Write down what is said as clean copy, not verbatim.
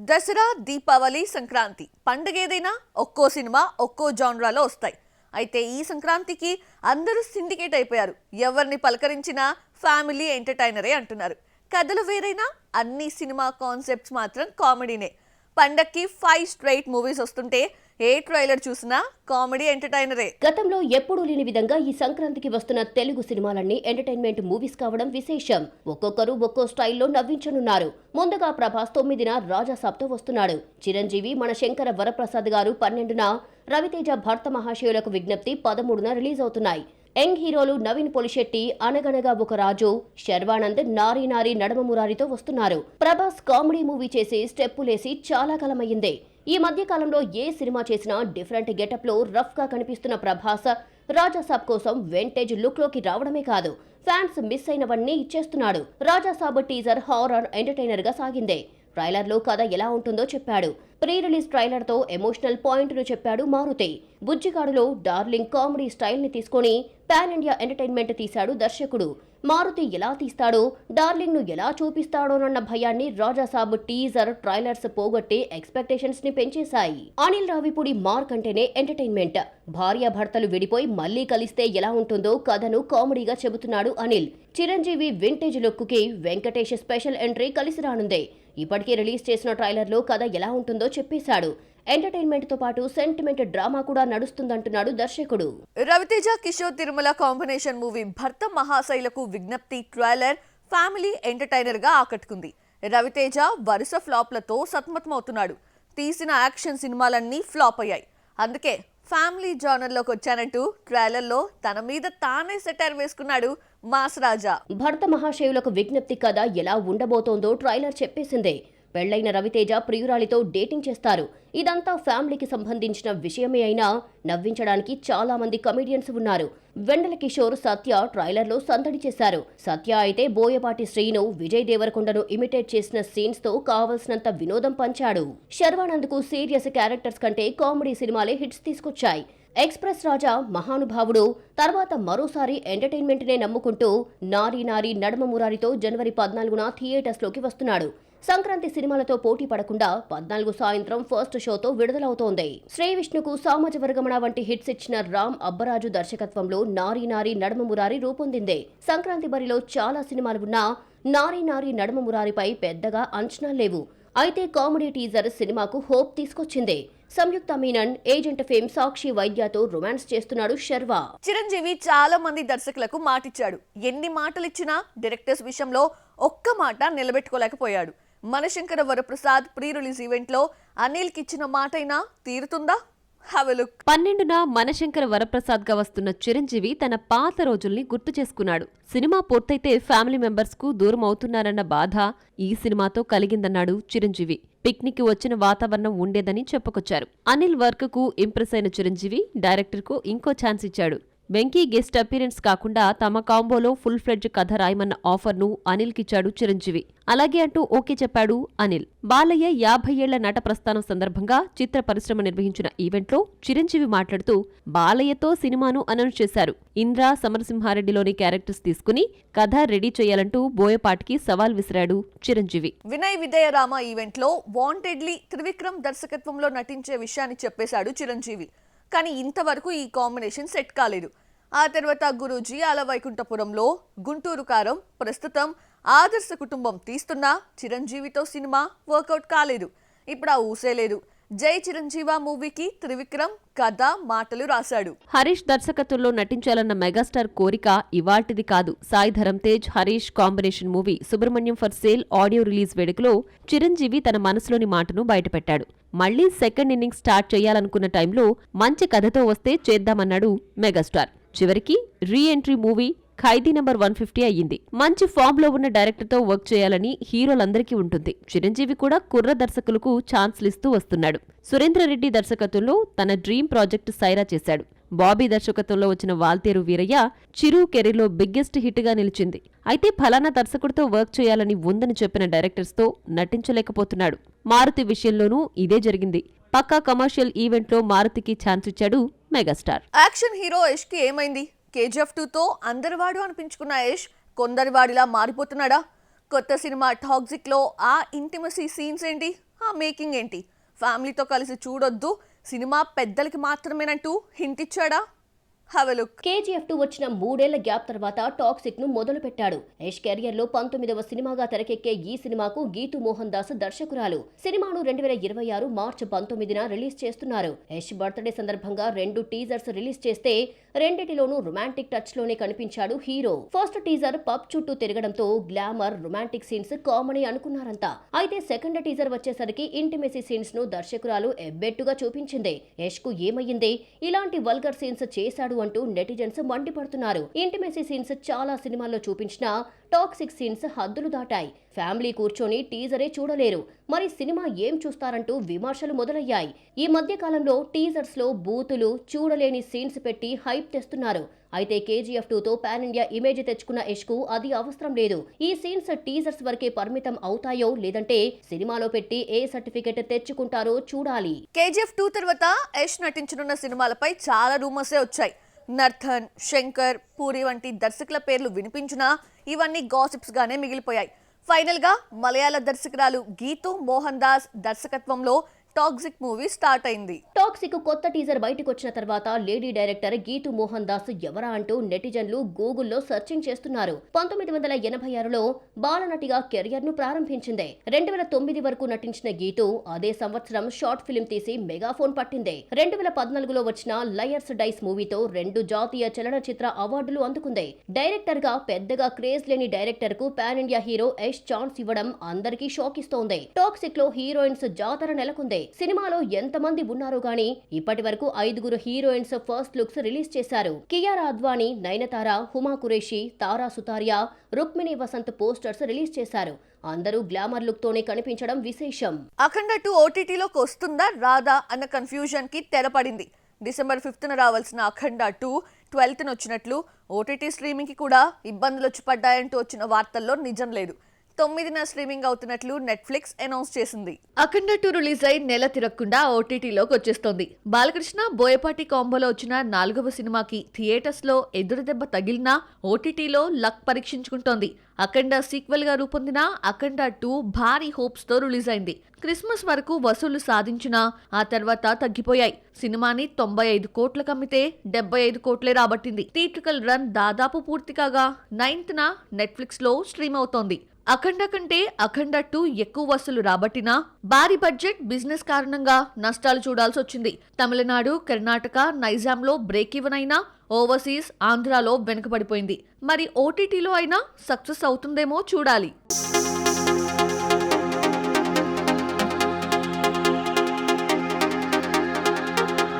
దసరా, దీపావళి, సంక్రాంతి పండగేదైనా ఒక్కో సినిమా ఒక్కో జానరాలో వస్తాయి. అయితే ఈ సంక్రాంతికి అందరూ సిండికేట్ అయిపోయారు. ఎవరిని పలకరించినా ఫ్యామిలీ ఎంటర్టైనరే అంటున్నారు. కథలు వేరైనా అన్ని సినిమా కాన్సెప్ట్స్ మాత్రం కామెడీనే. పండక్కి 5 స్ట్రైట్ మూవీస్ వస్తుంటే ఏ ట్రైలర్ చూసినా కామెడీ ఎంటర్టైనరే. గతంలో ఎప్పుడూ లేని విధంగా ఈ సంక్రాంతికి వస్తున్న తెలుగు సినిమాలన్నీ ఎంటర్టైన్మెంట్ మూవీస్ కావడం విశేషం. ఒక్కొక్కరు ఒక్కో స్టైల్లో నవ్వించనున్నారు. ముందుగా ప్రభాస్ 9న రాజాసాబ్తో వస్తున్నాడు. చిరంజీవి మన శంకర వరప్రసాద్ గారు 12న, రవితేజ భర్త మహాశయులకు విజ్ఞప్తి 13న రిలీజ్ అవుతున్నాయి. యంగ్ హీరోలు నవీన్ పొలిశెట్టి, అనగనగా ఒక రాజు, శర్వానంద్ నారీ నారీ నడమ మురారితో వస్తున్నారు. ప్రభాస్ కామెడీ మూవీ చేసి స్టెప్పులేసి చాలా కాలమయ్యింది. ఈ మధ్య కాలంలో ఏ సినిమా చేసినా డిఫరెంట్ గెటప్ లో రఫ్ గా కనిపిస్తున్న ప్రభాస్ రాజాసాబ్ కోసం వెంటేజ్ లుక్ లోకి రావడమే కాదు, ఫ్యాన్స్ మిస్ అయినవన్నీ ఇచ్చేస్తున్నాడు. రాజాసాబ్ టీజర్ హారర్ ఎంటర్టైనర్ గా సాగిందే. ట్రైలర్ లో కథ ఎలా ఉంటుందో చెప్పాడు. ప్రీ రిలీజ్ ట్రైలర్ తో ఎమోషనల్ పాయింట్ ను చెప్పాడు మారుతి. బుజ్జిగాడులో డార్లింగ్ కామెడీ స్టైల్ ని తీసుకొని పాన్ ఇండియా ఎంటర్టైన్మెంట్ తీశాడు దర్శకుడు. మారుతి ఎలా తీస్తాడో, డార్లింగ్ ను ఎలా చూపిస్తాడోనన్న భయాన్ని రాజాసాబ్ టీజర్, ట్రైలర్స్ పోగొట్టి ఎక్స్పెక్టేషన్స్ ని పెంచేశాయి. అనిల్ రావిపూడి మార్క్ అంటేనే ఎంటర్టైన్మెంట్. భార్యాభర్తలు విడిపోయి మళ్లీ కలిస్తే ఎలా ఉంటుందో కథను కామెడీగా చెబుతున్నాడు అనిల్. చిరంజీవి వింటేజ్ లుక్ కి వెంకటేష్ స్పెషల్ ఎంట్రీ కలిసి రానుంది. ఇప్పటికే రిలీజ్ చేసిన ట్రైలర్ లో కథ ఎలా ఉంటుందో చెప్పేశాడు. ఎంటర్టైన్మెంట్ తో పాటు సెంటిమెంట్ డ్రామా కూడా నడుస్తుందంటున్నాడు దర్శకుడు. రవితేజ కిషోర్ తిరుమల కాంబినేషన్ మూవీ భర్త మహాశైలకు విజ్ఞప్తి ట్రైలర్ ఫ్యామిలీ ఎంటర్టైనర్ గా ఆకట్టుకుంది. రవితేజ వరుస ఫ్లాప్లతో సతమతమవుతున్నాడు. తీసిన యాక్షన్ సినిమాలన్నీ ఫ్లాప్ అయ్యాయి. అందుకే ఫ్యామిలీ జానర్లోకి వచ్చానంటూ ట్రైలర్లో తన మీద తానే సెటైర్ వేసుకున్నాడు మాస్ రాజా. భర్త మహాశయులకు విజ్ఞప్తి కథ ఎలా ఉండబోతోందో ట్రైలర్ చెప్పేసిందే. పెళ్లైన రవితేజ ప్రియురాలితో డేటింగ్ చేస్తారు. ఇదంతా ఫ్యామిలీకి సంబంధించిన విషయమే అయినా నవ్వించడానికి చాలా మంది కమెడియన్స్ ఉన్నారు. వెన్నెల కిషోర్, సత్య ట్రైలర్ లో సందడి చేశారు. సత్య అయితే బోయపాటి శ్రీను, విజయ్ దేవరకొండను ఇమిటేట్ చేసిన సీన్స్ తో కావలసినంత వినోదం పంచాడు. శర్వానంద్ కు సీరియస్ క్యారెక్టర్స్ కంటే కామెడీ సినిమాలే హిట్స్ తీసుకొచ్చాయి. ఎక్స్ప్రెస్ రాజా మహానుభావుడు తర్వాత మరోసారి ఎంటర్టైన్మెంట్ నే నమ్ముకుంటూ నారీ నారీ నడమ మురారితో జనవరి 14న థియేటర్స్ లోకి వస్తున్నాడు. సంక్రాంతి సినిమాలతో పోటీ పడకుండా 14 సాయంత్రం ఫస్ట్ షోతో విడుదలవుతోంది. శ్రీ విష్ణుకు సామాజ వర్గమణ వంటి హిట్స్ ఇచ్చిన రామ్ అబ్బరాజు దర్శకత్వంలో నారీ నారీ నడమ మురారి రూపొందింది. సంక్రాంతి బరిలో చాలా సినిమాలు ఉన్నా నారీ నారీ నడమ మురారిపై పెద్దగా అంచనాలు లేవు. అయితే కామెడీ టీజర్ సినిమాకు హోప్ తీసుకొచ్చింది. సంయుక్త మీనన్ ఏజెంట్ ఫేమ్ సాక్షి వైద్యతో రొమాన్స్ చేస్తున్నాడు శర్వా. చిరంజీవి చాలా మంది దర్శకులకు మాటిచ్చాడు. ఎన్ని మాటలిచ్చినా డైరెక్టర్స్ విషయంలో ఒక్క మాట నిలబెట్టుకోలేకపోయాడు. మన Shankara Varaprasad pre release event లో అనిల్ కిచ్చిన మాటైనా తీరుతుందా? 12న మనశంకర వరప్రసాద్ గా వస్తున్న చిరంజీవి తన పాత రోజుల్ని గుర్తు చేసుకున్నాడు. సినిమా పూర్తయితే ఫ్యామిలీ మెంబర్స్ కు దూరం అవుతున్నారన్న బాధ ఈ సినిమాతో కలిగిందన్నాడు చిరంజీవి. పిక్నిక్ వచ్చిన వాతావరణం ఉండేదని చెప్పుకొచ్చారు. అనిల్ వర్క్ కు ఇంప్రెస్ అయిన చిరంజీవి డైరెక్టర్ కు ఇంకో ఛాన్స్ ఇచ్చాడు. వెంకీ గెస్ట్ అపీరెన్స్ కాకుండా తమ కాంబోలో ఫుల్ ఫ్లెడ్జ్ కథ రాయమన్న ఆఫర్ను అనిల్కిచ్చాడు చిరంజీవి. అలాగే అంటూ ఓకే చెప్పాడు అనిల్. బాలయ్య 50 ఏళ్ల నట ప్రస్థానం సందర్భంగా చిత్ర పరిశ్రమ నిర్వహించిన ఈవెంట్లో చిరంజీవి మాట్లాడుతూ బాలయ్యతో సినిమాను అనౌన్స్ చేశారు. ఇంద్ర, సమరసింహారెడ్డిలోని క్యారెక్టర్స్ తీసుకుని కథ రెడీ చేయాలంటూ బోయపాటికి సవాల్ విసిరాడు చిరంజీవి. వినయ్ విజయరామ ఈవెంట్ లో వాంటెడ్లీ త్రివిక్రమ్ దర్శకత్వంలో నటించే విషయాన్ని చెప్పేశాడు చిరంజీవి. కానీ ఇంతవరకు ఈ కాంబినేషన్ సెట్ కాలేదు. ఆ తర్వాత గురూజీ, అలవైకుంఠపురంలో, గుంటూరు కారం, ప్రస్తుతం ఆదర్శ కుటుంబం తీస్తున్నా చిరంజీవితో సినిమా వర్కౌట్ కాలేదు. ఇప్పుడు ఆ ఊసే లేదు. జై చిరంజీవ మూవీకి త్రివిక్రమ్ కథ, మాటలు రాశాడు. హరీష్ దర్శకత్వంలో నటించాలన్న మెగాస్టార్ కోరిక ఇవాల్టిది కాదు. Sai Dharam Tej, Harish combination movie Subrahmanyam for sale audio release వేడుకలో చిరంజీవి తన మనసులోని మాటను బయటపెట్టాడు. మళ్లీ సెకండ్ ఇన్నింగ్స్ స్టార్ట్ చేయాలనుకున్న టైంలో మంచి కథతో వస్తే చేద్దామన్నాడు మెగాస్టార్. చివరికి రీ ఎంట్రీ మూవీ ఖైదీ నంబర్ 150 అయ్యింది. మంచి ఫామ్ లో ఉన్న డైరెక్టర్ తో వర్క్ చేయాలని హీరోలందరికీ ఉంటుంది. చిరంజీవి కూడా కుర్ర దర్శకులకు ఛాన్స్లు ఇస్తూ వస్తున్నాడు. సురేంద్రరెడ్డి దర్శకత్వంలో తన డ్రీమ్ ప్రాజెక్ట్ సైరా చేశాడు. బాబీ దర్శకత్వంలో వచ్చిన వాల్తేరు వీరయ్య చిరు కెరీర్లో బిగ్గెస్ట్ హిట్ గా నిలిచింది. అయితే ఫలానా దర్శకుడితో వర్క్ చేయాలని ఉందని చెప్పిన డైరెక్టర్స్ తో నటించలేకపోతున్నాడు. మారుతి విషయంలోనూ ఇదే జరిగింది. పక్కా కమర్షియల్ ఈవెంట్ లో మారుతికి ఛాన్స్ ఇచ్చాడు మెగాస్టార్. యాక్షన్ హీరో యష్ కి ఏమైంది? KGF 2తో అందరివాడు అనిపించుకున్న యష్ కొందరివాడిలా మారిపోతున్నాడా? కొత్త సినిమా టాక్సిక్ లో ఆ ఇంటిమసీ సీన్స్ ఏంటి? ఆ మేకింగ్ ఏంటి, ఫ్యామిలీతో కలిసి చూడొద్దు, సినిమా పెద్దలకి మాత్రమేనంటూ హింట్ ఇచ్చాడా? Have a look. KGF 2 వచ్చిన 3 ఏళ్ల గ్యాప్ తర్వాత టాక్సిక్ ను మొదలు పెట్టాడు. యష్ కెరియర్ లో 19వ సినిమాగా తెరకెక్కే ఈ సినిమాకు గీతూ మోహన్ దాస్ దర్శకురాలు. సినిమాను 2026 మార్చి 19న రిలీజ్ చేస్తున్నారు. యష్ బర్త్డే సందర్భంగా 2 టీజర్స్ రిలీజ్ చేస్తే రెండిటిలోనూ రొమాంటిక్ టచ్ లోనే కనిపించాడు హీరో. ఫస్ట్ టీజర్ పబ్ చుట్టూ తిరగడంతో గ్లామర్ రొమాంటిక్ సీన్స్ కామన్ అనుకున్నారంతా. అయితే సెకండ్ టీజర్ వచ్చేసరికి ఇంటిమెసీ సీన్స్ ను దర్శకురాలు ఎబ్బెట్టుగా చూపించింది. యష్ కు ఏమయ్యింది, ఇలాంటి వల్గర్ సీన్స్ చేశాడు అంటూ నెటిజన్స్ మండిపడుతున్నారు. ఇంటిమెసీ సీన్స్ చాలా సినిమాల్లో చూపించినా టాక్సిక్ సీన్స్ హద్దులు దాటాయి. ఫ్యామిలీ కూర్చొని టీజరే చూడలేరు, మరి సినిమా ఏం చూస్తారంటూ విమర్శలు మొదలయ్యాయి. ఈ మధ్య కాలంలో టీజర్స్ లో బూతులు, చూడలేని సీన్స్ పెట్టి హైప్ తెస్తున్నారు. అయితే KGF 2తో పాన్ ఇండియా ఇమేజ్ తెచ్చుకున్న యష్ కు అది అవసరం లేదు. ఈ సీన్స్ టీజర్స్ వరకే పరిమితం అవుతాయో లేదంటే సినిమాలో పెట్టి ఏ సర్టిఫికెట్ తెచ్చుకుంటారో చూడాలి. KGF 2 తర్వాత యష్ నటించనున్న సినిమాలపై చాలా రూమర్సే వచ్చాయి. నర్థన్, శంకర్, పూరి వంటి దర్శకుల పేర్లు వినిపించినా ఇవన్నీ గాసిప్స్ గానే మిగిలిపోయాయి. ఫైనల్ గా మలయాళ దర్శకురాలు గీతూ మోహన్ దాస్ దర్శకత్వంలో టాక్సిక్ మూవీ స్టార్ట్ అయింది. టాక్సిక్ కొత్త టీజర్ బయటకు వచ్చిన తర్వాత లేడీ డైరెక్టర్ గీతూ మోహన్ దాస్ ఎవరా అంటూ నెటిజన్లు గూగుల్లో సెర్చింగ్ చేస్తున్నారు. 1986లో బాలనటిగా కెరియర్ ను ప్రారంభించింది. 2009 వరకు నటించిన గీతూ అదే సంవత్సరం షార్ట్ ఫిల్మ్ తీసి మెగాఫోన్ పట్టింది. 2014లో వచ్చిన లయర్స్ డైస్ మూవీతో 2 జాతీయ చలనచిత్ర అవార్డులు అందుకుంది. డైరెక్టర్ గా పెద్దగా క్రేజ్ లేని డైరెక్టర్ కు pan India hero Yash chance ఇవ్వడం అందరికీ షాక్ ఇస్తోంది. టాక్సిక్ లో హీరోయిన్స్ జాతర నెలకొంది. సినిమాలో ఎంతమంది ఉన్నారో గానీ ఇప్పటి వరకు 5 హీరోయిన్స్ ఫస్ట్ లుక్స్ రిలీజ్ చేశారు. కియారా అద్వానీ, నయనతార, హుమా కురేషి, తారా సుతారియా, రుక్మిణి వసంత్ పోస్టర్స్ రిలీజ్ చేశారు. అందరూ గ్లామర్ లుక్ తోనే కనిపించడం విశేషం. అఖండ 2 OTTలోకి వస్తుందా రాదా అన్న కన్ఫ్యూజన్ కి తెరపడింది. డిసెంబర్ 5న రావాల్సిన అఖండ 2 12న వచ్చినట్లు, OTT స్ట్రీమింగ్ కి కూడా ఇబ్బందులు వచ్చి పడ్డాయంటూ వచ్చిన వార్తల్లో నిజం లేదు. 9న స్ట్రీమింగ్ అవుతున్నట్లు నెట్ఫ్లిక్స్ అనౌన్స్ చేసింది. అఖండ 2 రిలీజ్ అయి నెల తిరగకుండా OTTలోకి వచ్చేస్తోంది. బాలకృష్ణ, బోయపాటి కాంబోలో వచ్చిన 4వ సినిమాకి థియేటర్స్ లో ఎదురు దెబ్బ తగిలినా OTTలో లక్ పరీక్షించుకుంటోంది. అఖండ సీక్వెల్ గా రూపొందిన అఖండ 2 భారీ హోప్స్ తో రిలీజ్ అయింది. క్రిస్మస్ వరకు వసూలు సాధించినా ఆ తర్వాత తగ్గిపోయాయి. సినిమాని 95 కోట్లకు అమ్మితే 75 కోట్లే రాబట్టింది. థియేట్రికల్ రన్ దాదాపు పూర్తి కాగా 9న నెట్ఫ్లిక్స్ లో స్ట్రీమ్ అవుతోంది. అఖండ కంటే అఖండ 2 ఎక్కువ వసూలు రాబట్టినా భారీ బడ్జెట్ బిజినెస్ కారణంగా నష్టాలు చూడాల్సి వచ్చింది. తమిళనాడు, కర్ణాటక, నైజాంలో బ్రేక్ ఈవెన్ అయినా ఓవర్సీస్, ఆంధ్రాలో వెనుకబడిపోయింది. మరి OTTలో అయినా సక్సెస్ అవుతుందేమో చూడాలి.